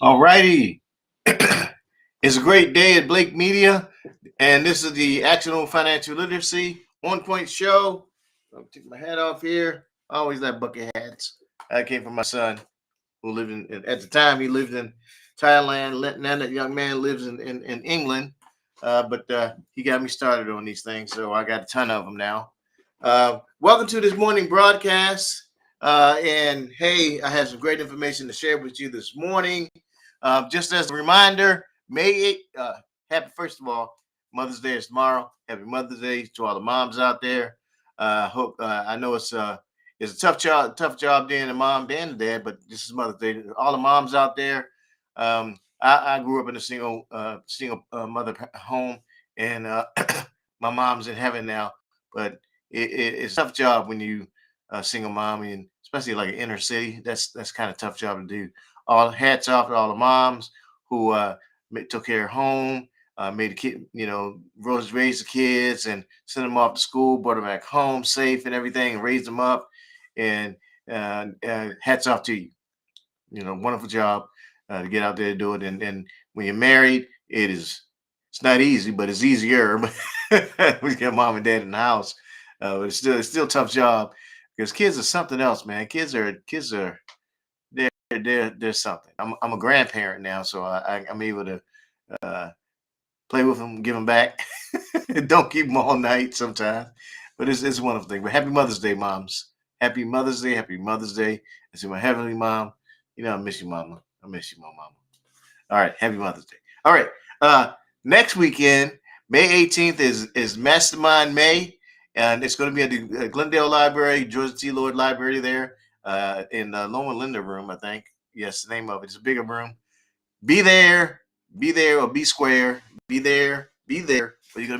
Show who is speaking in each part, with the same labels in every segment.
Speaker 1: All righty. It's a great day at Blake Media, and this is the Actionable Financial Literacy One Point Show. I'll take my hat off here. I always like bucket hats. I came from my son, who lived at the time, he lived in Thailand. Now that young man lives in England, but he got me started on these things, so I got a ton of them now. Welcome to this morning broadcast. And hey, I have some great information to share with you this morning. Just as a reminder, May 8th, first of all, Mother's Day is tomorrow. Happy Mother's Day to all the moms out there. Hope I know it's a tough job being a mom and a dad, but this is Mother's Day. All the moms out there. I grew up in a single mother home, and my mom's in heaven now. But it's a tough job when you single mom, and especially like an inner city. That's kind of tough job to do. All hats off to all the moms who took care of home, made the kid, raised the kids and sent them off to school, brought them back home safe and everything, and raised them up. And hats off to you. Wonderful job to get out there to do it. And when you're married, it's not easy, but it's easier. We get mom and dad in the house, but it's still a tough job because kids are something else, man. Kids are there's something. I'm a grandparent now, so I'm able to play with them, give them back. Don't keep them all night sometimes, but it's a wonderful thing. But happy Mother's Day, moms. Happy Mother's Day. Happy Mother's Day. I see my heavenly mom. I miss you, mama. I miss you, mama. All right. Happy Mother's Day. All right. Next weekend, May 18th is Mastermind May, and it's going to be at the Glendale Library, Georgia T. Lloyd Library there. In Loma Linda room, I think. Yes, the name of it. It's a bigger room. Be there, or be square. Be there, or you're gonna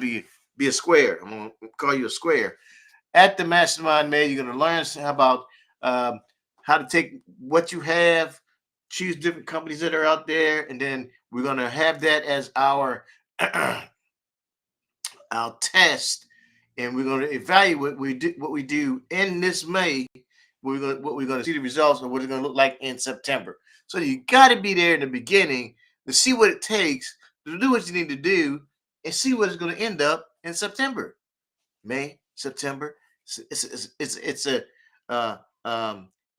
Speaker 1: be a square. I'm gonna call you a square. At the Mastermind May, you're gonna learn about how to take what you have, choose different companies that are out there, and then we're gonna have that as our our test, and we're gonna evaluate what we do in this May. What we're going to see the results of what it's going to look like in September. So you got to be there in the beginning to see what it takes to do what you need to do and see what it's going to end up in September, May, September. It's a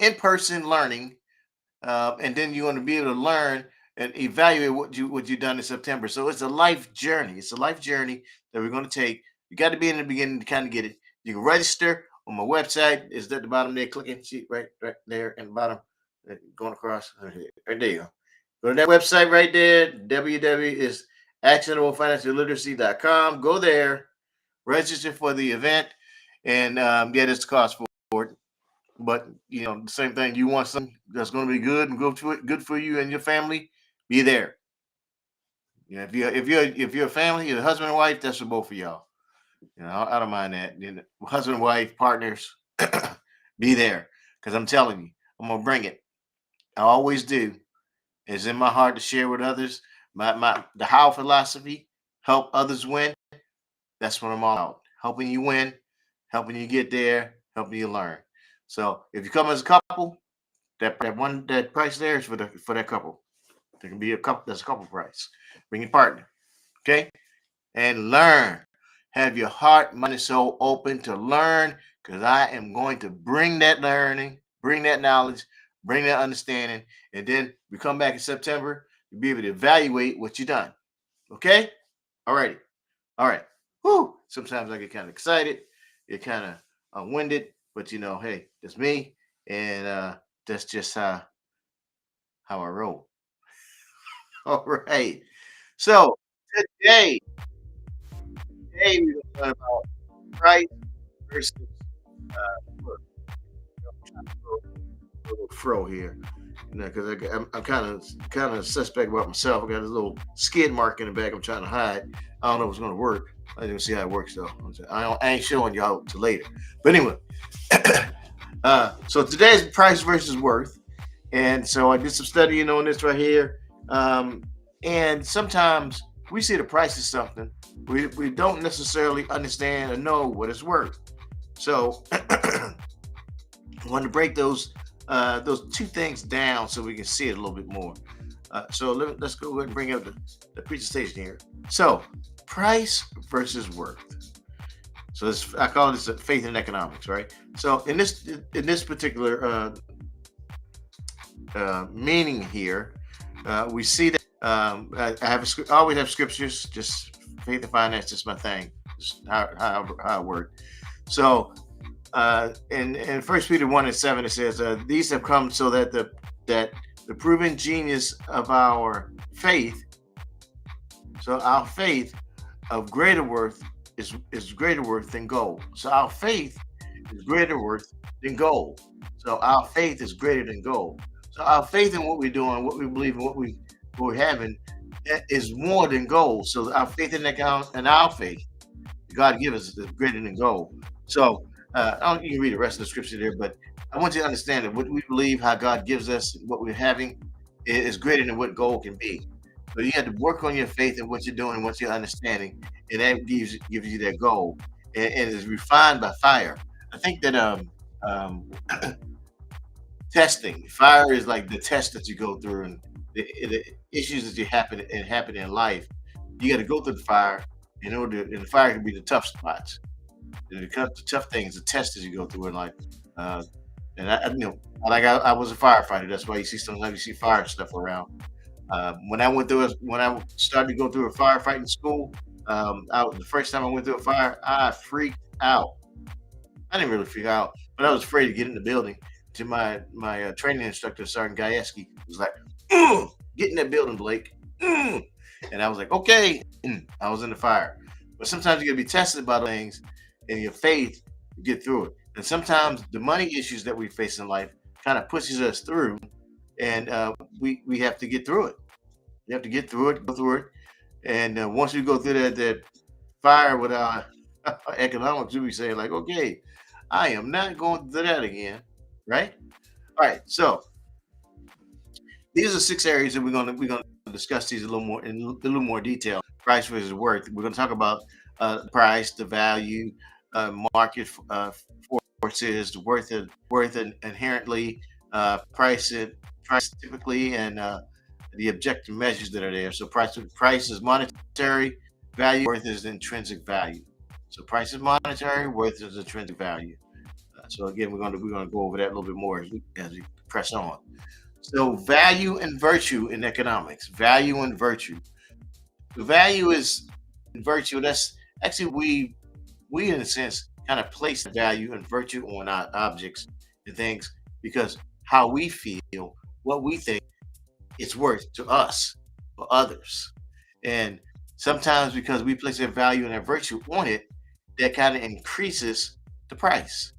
Speaker 1: in-person learning, and then you're going to be able to learn and evaluate what you've done in September. So it's a life journey. It's a life journey that we're going to take. You got to be in the beginning to kind of get it. You can register on my website. Is at the bottom there. Clicking sheet right there in the bottom, going across. Right there you go. Go to that website right there. www is actionablefinancialliteracy.com. Go there, register for the event, and get its cost for it. But the same thing. You want something that's going to be good and good for you and your family. Be there. If you're a family, you're a husband and wife. That's for both of y'all. I don't mind that. Husband, wife, partners, be there. Because I'm telling you, I'm going to bring it. I always do. It's in my heart to share with others. The how philosophy, help others win. That's what I'm all about. Helping you win, helping you get there, helping you learn. So if you come as a couple, that price there is for that couple. There can be a couple. That's a couple price. Bring your partner. Okay? And learn. Have your heart, mind, and soul open to learn, because I am going to bring that learning, bring that knowledge, bring that understanding, and then we come back in September to be able to evaluate what you've done. Okay? All righty. All right. Whew. Sometimes I get kind of excited, get kind of winded, but hey, that's me, and that's just how I roll. All right. So today we're going to learn about price versus look. I'm trying to throw a little fro here, because I'm kind of suspect about myself. I got a little skid mark in the back. I'm trying to hide. I don't know if it's going to work. I didn't see how it works though. I ain't showing y'all till later. But anyway, so today's price versus worth, and so I did some studying on this right here. And sometimes we see the price of something, we don't necessarily understand or know what it's worth. So I want to break those two things down so we can see it a little bit more. Let's go ahead and bring up the presentation here. So, price versus worth. So I call this faith in economics, right? So in this particular meaning here, we see that I always have scriptures. Just faith and finance is my thing. Just how I work. So in First Peter 1:7 it says, "These have come so that the proven genius of our faith, so our faith of greater worth is greater worth than gold. So our faith is greater worth than gold. So our faith is greater than gold. So our faith in what we're doing, what we believe, and what we're having is more than gold. So our faith in that and our faith, God give us is greater than gold. So you can read the rest of the scripture there, but I want you to understand that what we believe, how God gives us, what we're having, is greater than what gold can be. So you have to work on your faith and what you're doing, what you're understanding, and that gives you that goal, and it's refined by fire. I think that um, testing fire is like the test that you go through, and the issues that happen in life. You got to go through the fire and the fire can be the tough spots, the tough things, the tests that you go through in life. Uh, and I was a firefighter. That's why you see sometimes you see fire stuff around. When I started to go through a firefighting school, the first time I went through a fire, I freaked out. I didn't really freak out, but I was afraid to get in the building. To my training instructor, Sergeant Gajewski, was like, "Get in that building, Blake." And I was like, "Okay." I was in the fire, but sometimes you gotta be tested by things, and your faith to get through it. And sometimes the money issues that we face in life kind of pushes us through, and we have to get through it. You have to get through it, go through it, and once we go through that fire with our economics, we be saying like, okay, I am not going through that again, right? All right. So these are 6 areas that we're gonna discuss these a little more in a little more detail. Price versus worth. We're gonna talk about price, the value, market forces, the worth inherently, price typically, and the objective measures that are there. So price is monetary value, worth is intrinsic value. So price is monetary, worth is intrinsic value. So again, we're gonna go over that a little bit more as we press on. So value and virtue in economics. Value and virtue. The value is virtue. That's actually we in a sense kind of place value and virtue on our objects and things because how we feel, what we think it's worth to us or others. And sometimes because we place that value and that virtue on it, that kind of increases the price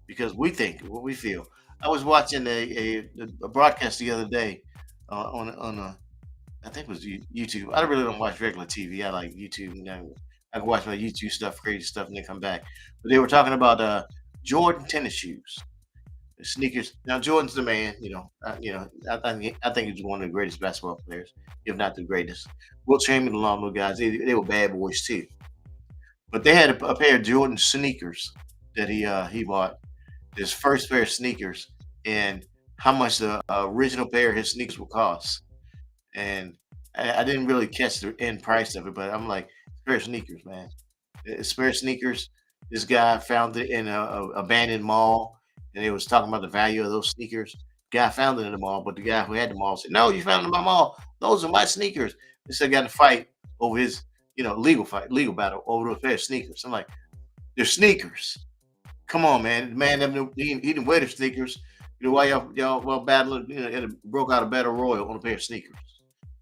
Speaker 1: because we think what we feel. I was watching a broadcast the other day on a I think it was YouTube. I really don't watch regular TV. I like YouTube. I can watch my YouTube stuff, crazy stuff, and then come back. But they were talking about Jordan tennis shoes, the sneakers. Now Jordan's the man. I think he's one of the greatest basketball players, if not the greatest. Wilt Chamberlain, along those guys, they were bad boys too. But they had a pair of Jordan sneakers that he bought, his first pair of sneakers, and how much the original pair of his sneakers would cost. And I didn't really catch the end price of it, but I'm like, pair of sneakers, man. It's pair of sneakers. This guy found it in a abandoned mall, and they was talking about the value of those sneakers. Guy found it in the mall, but the guy who had the mall said, "No, you found it in my mall. Those are my sneakers." They said got to fight over his, legal battle over those pair of sneakers. I'm like, they're sneakers. Come on, man. The man he didn't wear the sneakers. Why y'all battling, and it broke out a battle royal on a pair of sneakers.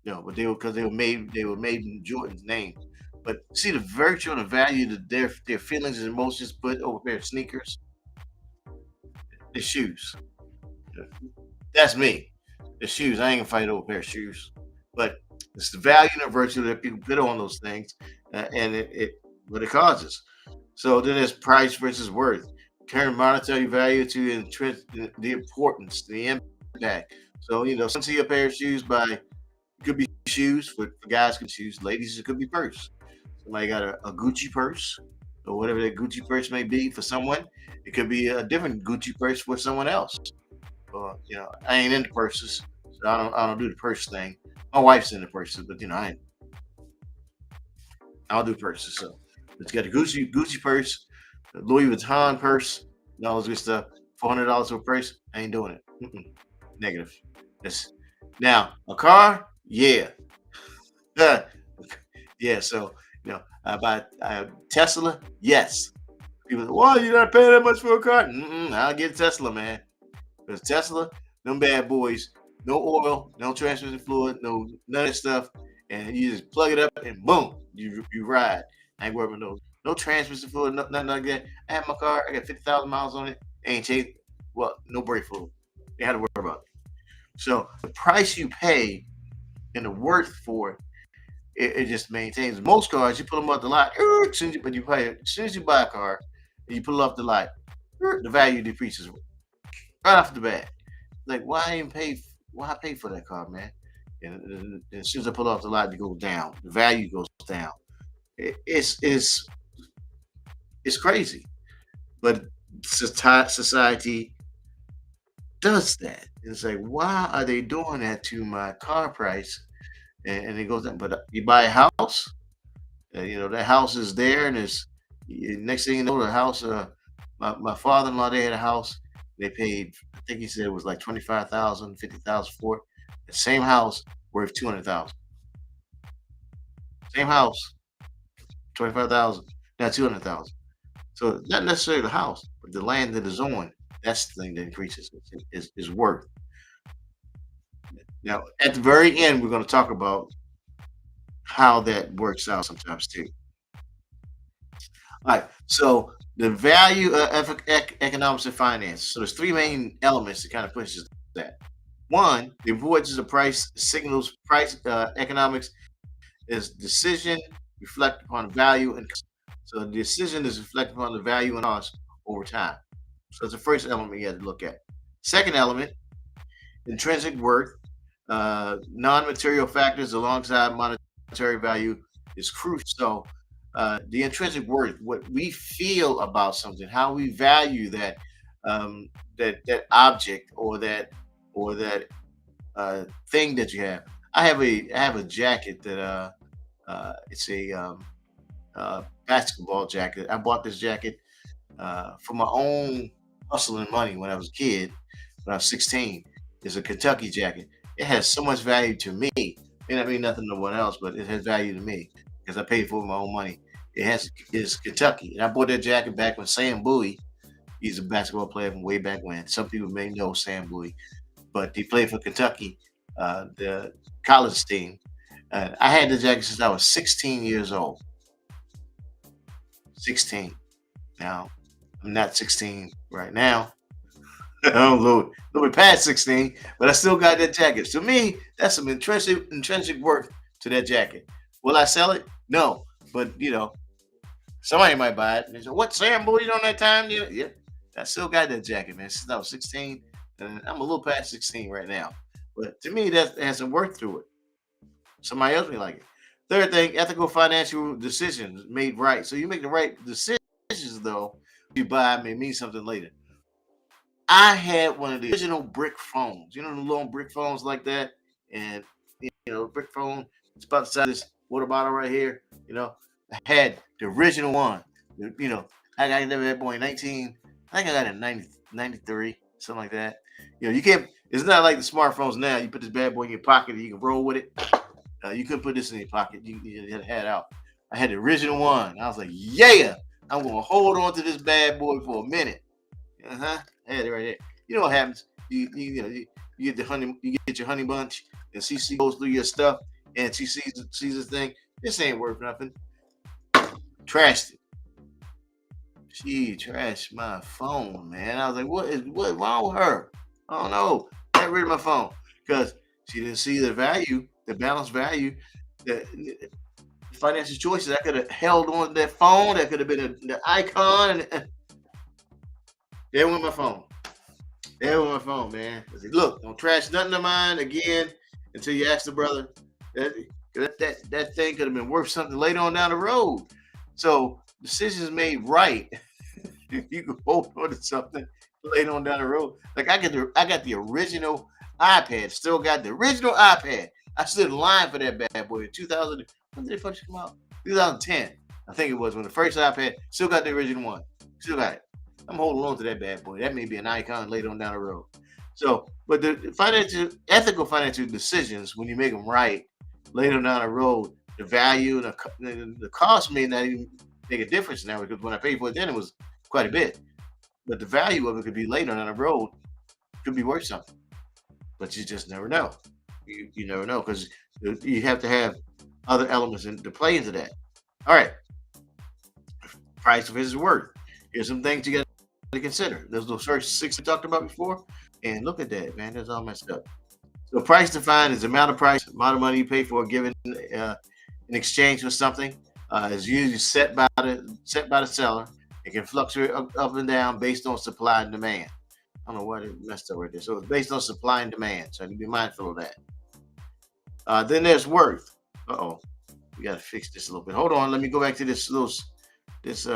Speaker 1: But because they were made in Jordan's name. But see the virtue and the value that their feelings and emotions put over a pair of sneakers, the shoes. That's me. The shoes. I ain't gonna fight over a pair of shoes. But it's the value and the virtue that people put on those things, and what it causes. So then there's price versus worth. Current monetary value to the importance, the impact. So some see a pair of shoes by it could be shoes for guys, could shoes, ladies, it could be purse. Somebody got a Gucci purse. or whatever that Gucci purse may be for someone. It could be a different Gucci purse for someone else. Or I ain't into purses, so I don't do the purse thing. My wife's into purses, but I don't do purses. So it's got a Gucci purse, a Louis Vuitton purse, and all this good stuff. $400 for a purse, I ain't doing it. Negative. It's, now a car, yeah. Yeah, so I buy a Tesla. Yes, people, why you not paying that much for a car? I'll get a Tesla, man. Because Tesla, them bad boys, no oil, no transmission fluid, no none of that stuff, and you just plug it up and boom, you ride. I ain't worried about no transmission fluid, nothing like that. I have my car, I got 50,000 miles on it, ain't changed. Well, no brake fluid. You had to worry about it. So the price you pay and the worth for it, it just maintains. Most cars, you pull them off the lot, as soon as you buy a car and you pull it off the lot, the value decreases right off the bat. Like, why pay for that car, man? And as soon as I pull off the lot, it goes down. The value goes down. It's crazy, but society does that. It's like, why are they doing that to my car price? And it goes down. But you buy a house, that house is there, and it's next thing you know, the house. My father-in-law, they had a house. They paid, I think he said it was like 25,000, 50,000 for it. The same house worth 200,000. Same house, 25,000, now 200,000. So not necessarily the house, but the land that is on. That's the thing that increases is worth. Now, at the very end, we're going to talk about how that works out sometimes too. All right. So the value of economics and finance. So there's three main elements that kind of pushes that. One, the importance of price signals price economics is decision reflect upon value and cost. So the decision is reflect upon the value and cost over time. So that's the first element you have to look at. Second element, intrinsic worth, non-material factors alongside monetary value is crucial. So the intrinsic worth, what we feel about something, how we value that object or that thing that you have. I have a jacket that it's a basketball jacket. I bought this jacket for my own hustling money when I was a kid, when I was 16. It's a Kentucky jacket. It has so much value to me. May not mean nothing to no one else, but it has value to me because I paid for it with my own money. It's Kentucky, and I bought that jacket back when Sam Bowie. He's a basketball player from way back when. Some people may know Sam Bowie, but he played for Kentucky, the college team. I had the jacket since I was 16 years old. 16. Now I'm not 16 right now. I'm a little bit past 16, but I still got that jacket. To me, that's some intrinsic worth to that jacket. Will I sell it? No, but somebody might buy it. And they say, "What Sam Bowie on that time?" Yeah, I still got that jacket, man. Since I was 16, and I'm a little past 16 right now. But to me, that has some worth to it. Somebody else may like it. Third thing, ethical financial decisions made right. So you make the right decisions, though. You buy may mean something later. I had one of the original brick phones. The little brick phones like that, and brick phone. It's about the size of this water bottle right here. I had the original one. I got that boy in 19. I think I got it in 93, something like that. You can't. It's not like the smartphones now. You put this bad boy in your pocket and you can roll with it. You couldn't put this in your pocket. You had to have it out. I had the original one. I was like, yeah, I'm gonna hold on to this bad boy for a minute. I had it right there. You know what happens? You get the honey, you get your honey bunch, and CC goes through your stuff, and she sees this thing. This ain't worth nothing. Trashed it. She trashed my phone, man. I was like, what wrong with her? I don't know. Got rid of my phone because she didn't see the value, the balanced value, the financial choices. I could have held on to that phone. That could have been the icon. And there went my phone. There went my phone, man. I said, look, don't trash nothing of mine again until you ask the brother. That thing could have been worth something later on down the road. So decisions made right, you can hold on to something later on down the road. Like I got the original iPad, still got the original iPad. I stood in line for that bad boy in 2000. When did it first come out? 2010, I think it was when the first iPad. Still got the original one. Still got it. I'm holding on to that bad boy. That may be an icon later on down the road. So, but the ethical financial decisions, when you make them right later down the road, the value and the cost may not even make a difference now, because when I paid for it then, it was quite a bit. But the value of it could be later down the road, could be worth something. But you just never know. You never know, because you have to have other elements to play into that. All right, price versus worth. Here's some things you got to consider. There's those first six we talked about before, and look at that, man. That's all messed up. So price defined is the amount of price, amount of money you pay for a given in exchange for something. Is usually set by the seller. It can fluctuate up and down based on supply and demand. I don't know what it messed up right there. So it's based on supply and demand. So you need to be mindful of that. Then there's worth. Uh-oh. We gotta fix this a little bit. Hold on, let me go back to this because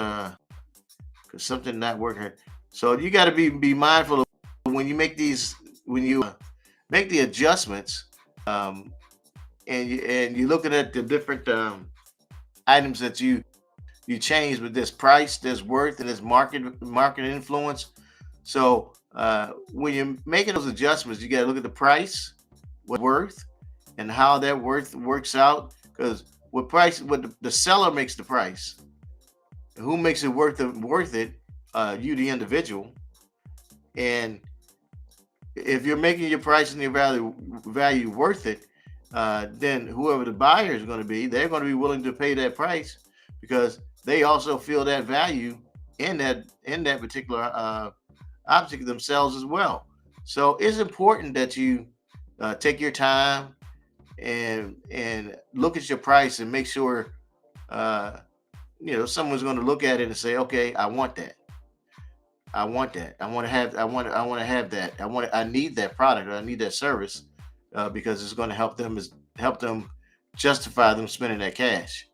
Speaker 1: something not working. So you gotta be mindful of when you make these when you make the adjustments, and you're looking at the different items that you change with this price, this worth, and this market influence. So when you're making those adjustments, you got to look at the price, what worth, and how that worth works out. Because what the seller makes the price, who makes it worth it? You, the individual, and if you're making your price and your value worth it, then whoever the buyer is going to be, they're going to be willing to pay that price because they also feel that value in that particular object themselves as well. So it's important that you take your time and look at your price and make sure someone's going to look at it and say, okay, I want that. I want that. I want to have. I want to have that. I need that product. Or I need that service because it's going to help them justify them spending that cash.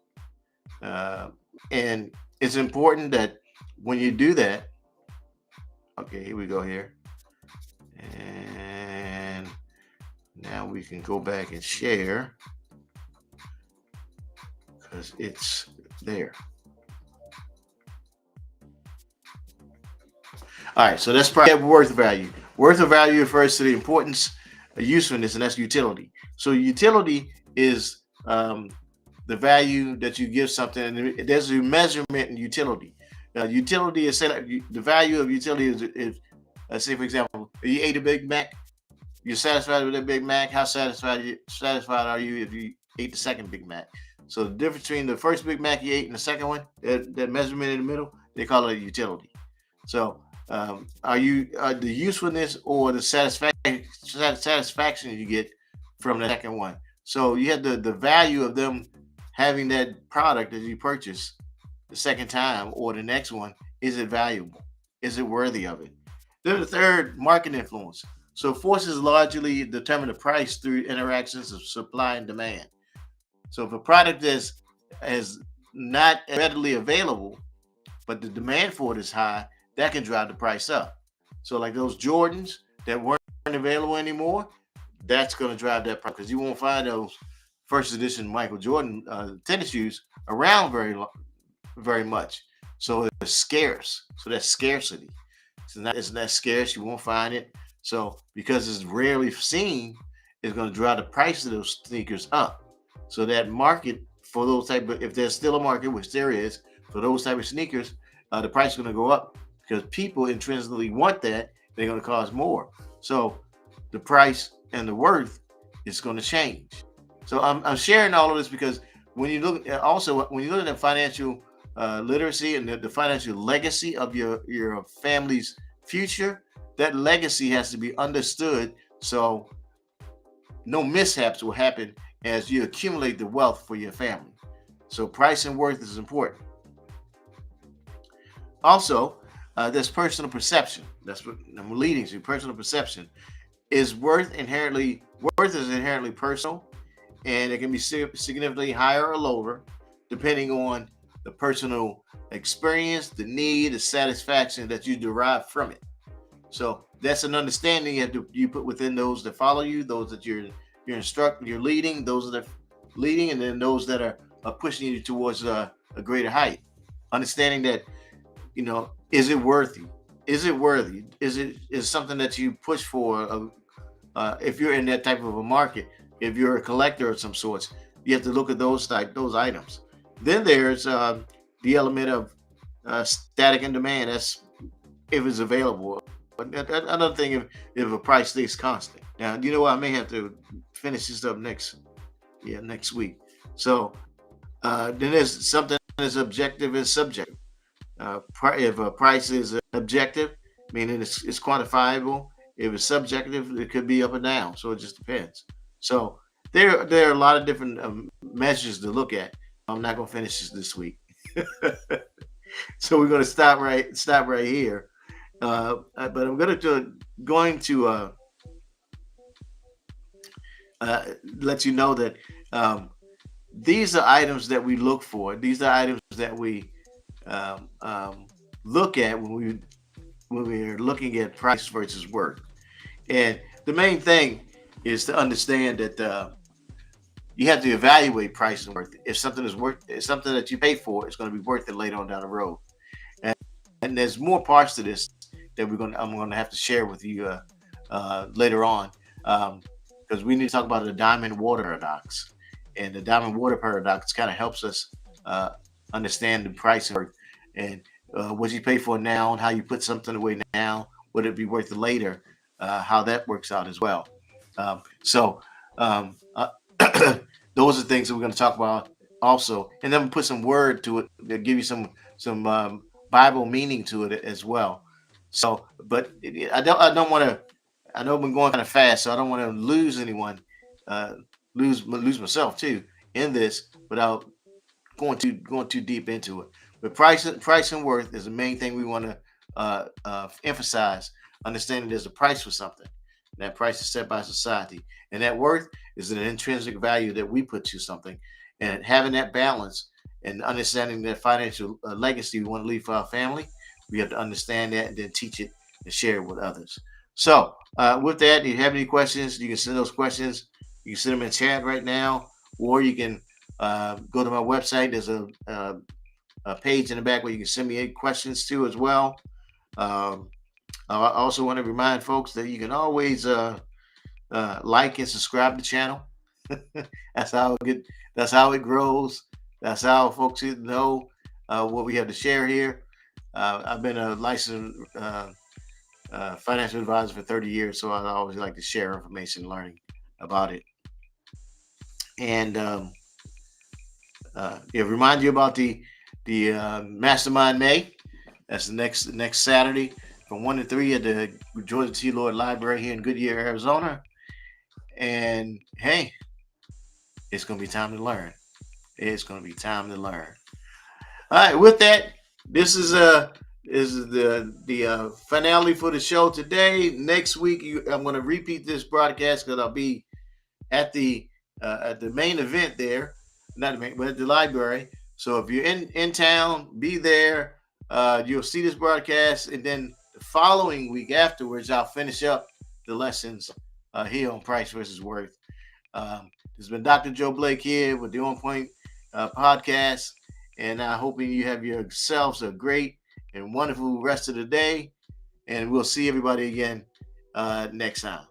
Speaker 1: Uh, and it's important that when you do that, okay, here we go here, and now we can go back and share because it's there. All right, so that's probably worth value. Worth of value refers to the importance, usefulness, and that's utility. So utility is the value that you give something, and there's a measurement in utility. Utility is the value of utility is let's say, for example, you ate a Big Mac, you're satisfied with that Big Mac. How satisfied are you if you ate the second Big Mac? So the difference between the first Big Mac you ate and the second one, that measurement in the middle, they call it a utility. So are the usefulness or the satisfaction you get from the second one? So you have the value of them having that product that you purchase the second time or the next one. Is it valuable? Is it worthy of it? Then the third, market influence. So forces largely determine the price through interactions of supply and demand. So if a product is not readily available, but the demand for it is high, that can drive the price up. So like those Jordans that weren't available anymore, that's going to drive that price because you won't find those first edition Michael Jordan tennis shoes around very much. So it's scarce. So that's scarcity. It's not scarce. You won't find it. So because it's rarely seen, it's going to drive the price of those sneakers up. So that market for those type of, if there's still a market, which there is, for those type of sneakers, the price is going to go up because people intrinsically want that. They're going to cost more. So the price and the worth is going to change. So I'm sharing all of this because when you look at financial literacy and the financial legacy of your family's future, that legacy has to be understood so no mishaps will happen as you accumulate the wealth for your family. So price and worth is important. Also, there's personal perception. That's what I'm leading to. Personal perception is worth is inherently personal, and it can be significantly higher or lower depending on the personal experience, the need, the satisfaction that you derive from it. So that's an understanding you put within those that follow you, those that you're instructing, you're leading, those that are leading, and then those that are pushing you towards a greater height. Understanding that, is it worthy? Is it worthy? Is something that you push for? If you're in that type of a market, if you're a collector of some sorts, you have to look at those items. Then there's the element of static and demand. That's if it's available. Another thing, if a price stays constant. Now, you know what? I may have to finish this up next week. So then there's something that's objective and subjective. If a price is objective, meaning it's quantifiable. If it's subjective, it could be up and down. So it just depends. So there are a lot of different measures to look at. I'm not going to finish this week. So we're going to stop right here. But I'm going to let you know that these are items that we look for. These are items that we look at when we're looking at price versus worth. And the main thing is to understand that you have to evaluate price and worth. If something that you pay for, it's going to be worth it later on down the road. And there's more parts to this that I'm going to have to share with you later on, because we need to talk about the diamond water paradox. And the diamond water paradox kind of helps us understand the price and worth, and what you pay for now and how you put something away now, would it be worth it later, how that works out as well. Those are things that we're going to talk about also, and then we'll put some word to it to give you some Bible meaning to it as well. So, but I don't want to. I know I've been going kind of fast, so I don't want to lose anyone, lose myself too in this without going too deep into it. But price and worth is the main thing we want to emphasize. Understanding there's a price for something. That price is set by society, and that worth is an intrinsic value that we put to something. And having that balance and understanding that financial legacy we want to leave for our family, we have to understand that and then teach it and share it with others. So with that, if you have any questions, you can send those questions. You can send them in chat right now, or you can go to my website. There's a page in the back where you can send me any questions to as well. I also want to remind folks that you can always like and subscribe to the channel. That's how it grows. That's how folks know what we have to share here. I've been a licensed financial advisor for 30 years, so I always like to share information, learning about it. And remind you about the Mastermind May. That's the next Saturday from 1 to 3 at the Georgia T. Lloyd Library here in Goodyear, Arizona. And hey, it's going to be time to learn. It's going to be time to learn. All right, with that, this is the finale for the show today. Next week, I'm going to repeat this broadcast because I'll be at the main event there, not the main, but at the library. So if you're in town, be there. You'll see this broadcast, and then the following week afterwards, I'll finish up the lessons here on Price versus Worth. This has been Dr. Joe Blake here with the On Point podcast, and I hope you have yourselves a great and wonderful rest of the day, and we'll see everybody again next time.